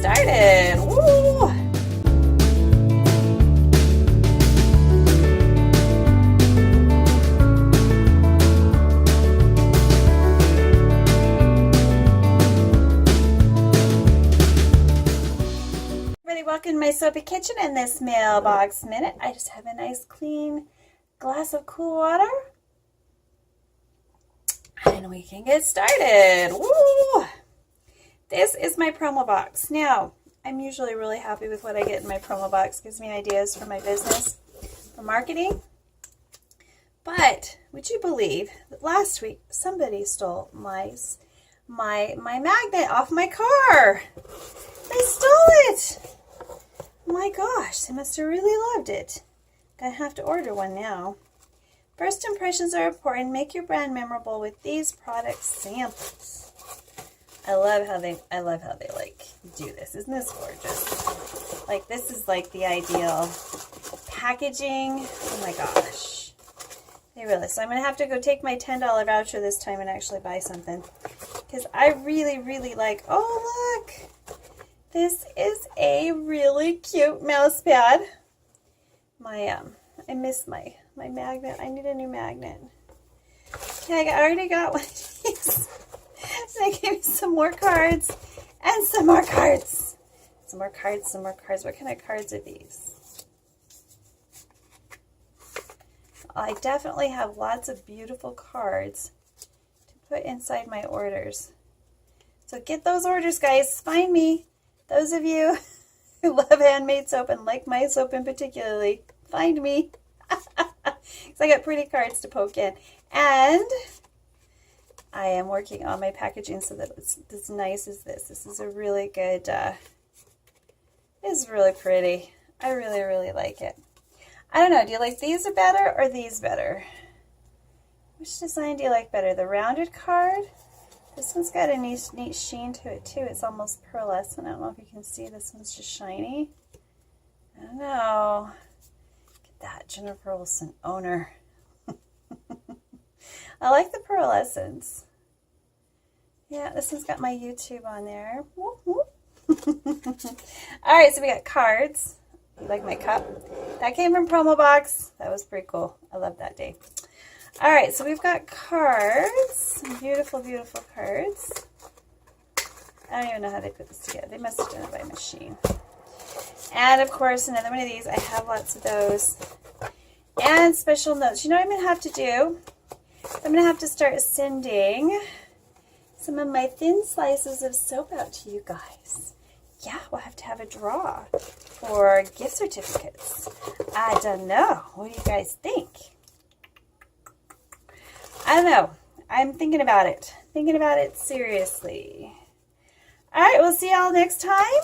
started. Woo! Welcome to my soapy kitchen in this mailbox minute. I just have a nice clean glass of cool water and we can get started. Woo! This is my promo box. Now, I'm usually really happy with what I get in my promo box. Gives me ideas for my business, for marketing. But would you believe that last week somebody stole my magnet off my car? They stole it. My gosh, they must have really loved it. Gonna have to order one now. First impressions are important. Make your brand memorable with these product samples. I love how they like do this. Isn't this gorgeous? Like, this is like the ideal packaging. Oh my gosh. They really. So I'm gonna have to go take my $10 voucher this time and actually buy something, because I really like. Oh, look. This is a really cute mouse pad. I missed my magnet. I need a new magnet. Okay, I already got one of these. They gave me some more cards and some more cards. Some more cards. What kind of cards are these? I definitely have lots of beautiful cards to put inside my orders. So get those orders, guys. Find me. Those of you who love handmade soap and like my soap in particularly, find me. Because I got pretty cards to poke in. And I am working on my packaging so that it's as nice as this. This is a really good, it's really pretty. I really like it. I don't know, do you like these better or these better? Which design do you like better? The rounded card? This one's got a neat sheen to it too. It's almost pearlescent. I don't know if you can see. This one's just shiny. I don't know. Look at that. Jennifer Olson, owner. I like the pearlescence. Yeah, this one's got my YouTube on there. Whoop, whoop. All right, so we got cards. You like my cup? That came from Promo Box. That was pretty cool. I love that day. All right, so we've got cards, some beautiful cards. I don't even know how they put this together. They must have done it by machine. And of course, another one of these. I have lots of those. And special notes. You know what I'm going to have to do? I'm going to have to start sending some of my thin slices of soap out to you guys. Yeah, we'll have to have a draw for gift certificates. I don't know. What do you guys think? I don't know. I'm thinking about it. Thinking about it seriously. All right, we'll see y'all next time.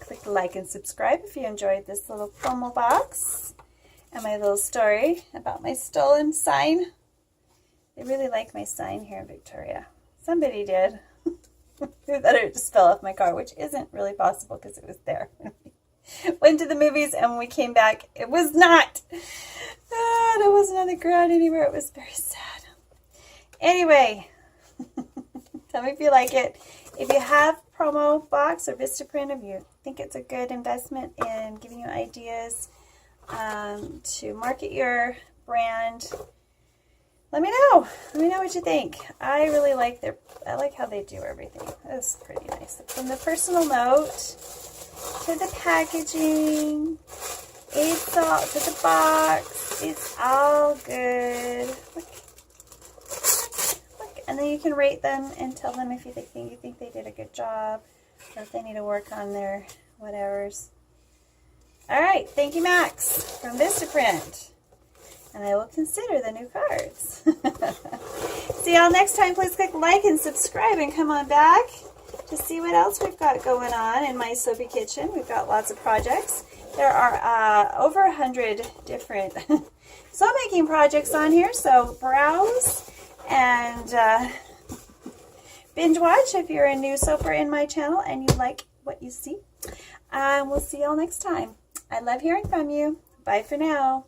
Click like and subscribe if you enjoyed this little promo box and my little story about my stolen sign. They really like my sign here in Victoria. Somebody did. Who thought it just fell off my car, which isn't really possible because it was there. Went to the movies and when we came back, it was not. There wasn't on the ground anywhere. It was very sad. Anyway, tell me if you like it. If you have Promo Box or Vistaprint, if you think it's a good investment in giving you ideas to market your brand, let me know. Let me know what you think. I really like I like how they do everything. It's pretty nice. From the personal note to the packaging, it's all to the box. It's all good. Look. And then you can rate them and tell them if you think they did a good job or if they need to work on their whatevers. All right, thank you, Max from Vistaprint, and I will consider the new cards. See y'all next time. Please click like and subscribe and come on back to see what else we've got going on in my soapy kitchen. We've got lots of projects. There are over 100 different soap making projects on here, so browse and binge watch if you're a new soaper in my channel and you like what you see. We'll see y'all next time. I love hearing from you. Bye for now.